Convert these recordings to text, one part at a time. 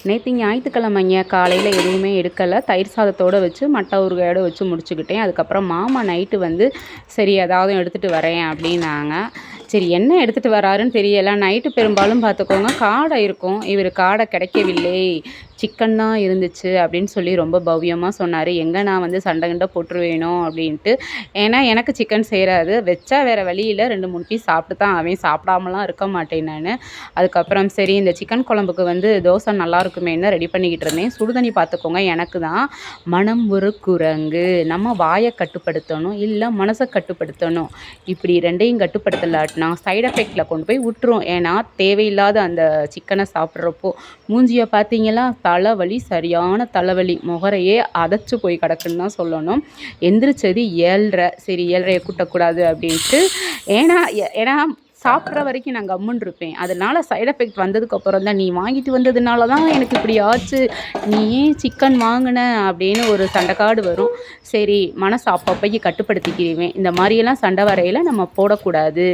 நேற்று ஞாயிற்றுக்கிழமைங்க காலையில் எதுவுமே எடுக்கலை. தயிர் சாதத்தோடு வச்சு மட்டை ஊறுகாயோடு வச்சு முடிச்சுக்கிட்டேன். அதுக்கப்புறம் மாமா நைட்டு வந்து சரி ஏதாவது எடுத்துகிட்டு வரேன் அப்படின்னாங்க. சரி என்ன எடுத்துகிட்டு வராருன்னு தெரியலை. நைட்டு பெரும்பாலும் பார்த்துக்கோங்க காடை இருக்கும். இவர் காடை கிடைக்கவில்லை, சிக்கன் தான் இருந்துச்சு அப்படின்னு சொல்லி ரொம்ப பவ்யமாக சொன்னார். எங்கே நான் வந்து சண்டை கிண்டை போட்டுருவேனோ அப்படின்ட்டு. ஏன்னா எனக்கு சிக்கன் சேராது. வச்சா வேறு வழியில் 2-3 பீஸ் சாப்பிட்டு தான் அவன், சாப்பிடாமலாம் இருக்க மாட்டேன் நான். அதுக்கப்புறம் சரி இந்த சிக்கன் குழம்புக்கு வந்து தோசை நல்லா இருக்குமேன்னு ரெடி பண்ணிக்கிட்டு இருந்தேன். சுடுதண்ணி பார்த்துக்கோங்க எனக்கு தான் மனம் ஒரு குரங்கு. நம்ம வாயை கட்டுப்படுத்தணும், இல்லை மனசை கட்டுப்படுத்தணும். இப்படி ரெண்டையும் கட்டுப்படுத்தலாட்டினா சைடு எஃபெக்டில் கொண்டு போய் விட்டுரும். ஏன்னா தேவையில்லாத அந்த சிக்கனை சாப்பிட்றப்போ மூஞ்சியை பார்த்தீங்களா, தலைவலி, சரியான தலைவலி, முகரையே அதச்சு போய் கிடக்குன்னு தான் சொல்லணும். எந்திரிச்சது 7:30. சரி 7:30 கூட்டக்கூடாது அப்படின்ட்டு. ஏன்னா ஏன்னா சாப்பிட்ற வரைக்கும் நான் கம்முன்னு இருப்பேன். அதனால் சைட் எஃபெக்ட் வந்ததுக்கப்புறம் தான், நீ வாங்கிட்டு வந்ததுனால தான் எனக்கு இப்படி ஆச்சு, நீ ஏன் சிக்கன் வாங்கின அப்படின்னு ஒரு சண்டைக்காடு வரும். சரி மனசை அப்பப்போக்கி கட்டுப்படுத்திக்கிடுவேன். இந்த மாதிரியெல்லாம் சண்டை வரையில் நம்ம போடக்கூடாது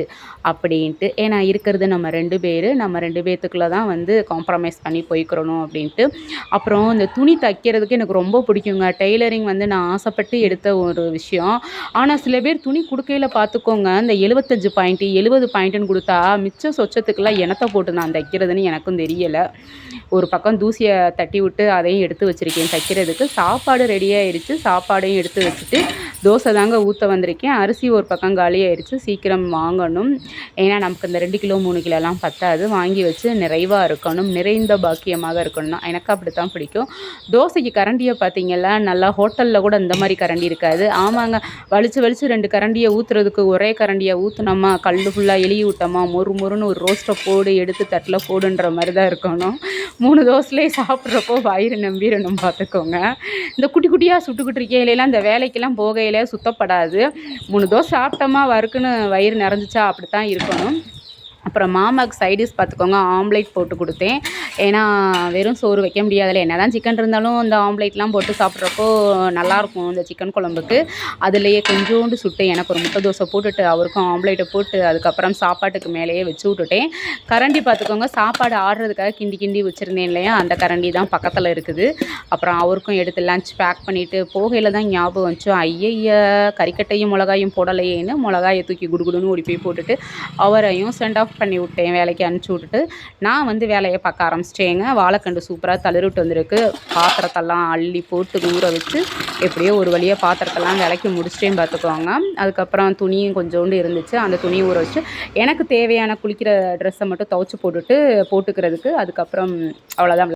அப்படின்ட்டு. ஏன்னா இருக்கிறது நம்ம 2 பேர், நம்ம 2 பேர்த்துக்குள்ள தான் வந்து காம்ப்ரமைஸ் பண்ணி போய்க்கிறணும் அப்படின்ட்டு. அப்புறம் இந்த துணி தைக்கிறதுக்கு எனக்கு ரொம்ப பிடிக்குங்க. டெய்லரிங் வந்து நான் ஆசைப்பட்டு எடுத்த ஒரு விஷயம். ஆனால் சில பேர் துணி கொடுக்கையில் பார்த்துக்கோங்க, இந்த 75 பாயிண்ட்டு 70 பாயிண்ட்டுன்னு கொடுத்தா மிச்சம் சொச்சத்துக்கெல்லாம் எனத்தை போட்டு நான் தைக்கிறதுன்னு எனக்கும் தெரியலை. ஒரு பக்கம் தூசியை தட்டி விட்டு அதையும் எடுத்து வச்சுருக்கேன் தைக்கிறதுக்கு. சாப்பாடு ரெடி ஆயிடுச்சு. சாப்பாடையும் எடுத்து வச்சுட்டு தோசை தாங்க ஊற்ற வந்திருக்கேன். அரிசி ஒரு பக்கம் காலி ஆயிடுச்சு. சீக்கிரம் வாங்கணும். ஏன்னா நமக்கு இந்த 2 கிலோ 3 கிலோலாம் பத்தாது. வாங்கி வச்சு நிறைவாக இருக்கணும், நிறைந்த பாக்கியமாக இருக்கணும்னா எனக்கு அப்படி தான் பிடிக்கும். தோசைக்கு கரண்டியை பார்த்தீங்களா, நல்லா ஹோட்டலில் கூட இந்த மாதிரி கரண்டி இருக்காது. ஆமாங்க, வலிச்சு 2 கரண்டியை ஊற்றுறதுக்கு ஒரே கரண்டியை ஊற்றுனோமா, கல் ஃபுல்லாக எழுதி விட்டோமா, மொறுன்னு ஒரு ரோஸ்ட்டை போடு, எடுத்து தட்டில் போடுன்ற மாதிரி தான் இருக்கணும். 3 தோசையிலே சாப்பிட்றப்போ வயிறு நம்பிடணும் பார்த்துக்கோங்க. இந்த குட்டி குட்டியாக சுட்டுக்கிட்டு இருக்கையிலாம் இந்த வேலைக்கெல்லாம் போகையிலே சுத்தப்படாது. 3 தோசை சாப்பிட்டோமா வறுக்குன்னு வயிறு நிறைஞ்சிச்சா அப்படி தான் இருக்கணும். அப்புறம் மாமாவுக்கு சைடிஷ் பார்த்துக்கோங்க, ஆம்லேட் போட்டு கொடுத்தேன். ஏன்னா வெறும் சோறு வைக்க முடியாதுல்ல. என்ன தான் சிக்கன் இருந்தாலும் இந்த ஆம்லேட்லாம் போட்டு சாப்பிட்றப்போ நல்லாயிருக்கும் இந்த சிக்கன் குழம்புக்கு. அதுலேயே கொஞ்சோண்டு சுட்டு எனக்கு ஒரு முட்டை தோசை போட்டுட்டு அவருக்கும் ஆம்லேட்டை போட்டு அதுக்கப்புறம் சாப்பாட்டுக்கு மேலேயே வச்சு விட்டுட்டேன். கரண்டி பார்த்துக்கோங்க, சாப்பாடு ஆடுறதுக்காக கிண்டி வச்சுருந்தேன் இல்லையா, அந்த கரண்டி தான் பக்கத்தில் இருக்குது. அப்புறம் அவருக்கும் எடுத்து லஞ்ச் பேக் பண்ணிவிட்டு போகையில் தான் ஞாபகம் வந்துச்சு, ஐயய்ய கறிக்கட்டையும் மிளகாயும் போடலையேன்னு மிளகாயை தூக்கி குடுகுடுன்னு ஓடி போய் போட்டுட்டு அவரையும் சென்ட் ஆஃப் பண்ணி விட்டேன், வேலைக்கு அனுப்பிச்சி விட்டுட்டு நான் வந்து வேலையை பார்க்க ஆரம்பிச்சிட்டேங்க. வாழைக்கண்டு சூப்பராக தளிரிட்டு வந்திருக்கு. பாத்திரத்தெல்லாம் அள்ளி போட்டு ஊற வச்சு எப்படியோ ஒரு வழியாக பாத்திரத்தெல்லாம் விலைக்கு முடிச்சிட்டேன்னு பார்த்துக்கோங்க. அதுக்கப்புறம் துணியும் கொஞ்சோண்டு இருந்துச்சு, அந்த துணியை ஊற வச்சு எனக்கு தேவையான குளிக்கிற ட்ரெஸ்ஸை மட்டும் துவைச்சி போட்டுக்கிறதுக்கு. அதுக்கப்புறம் அவ்வளோதான்.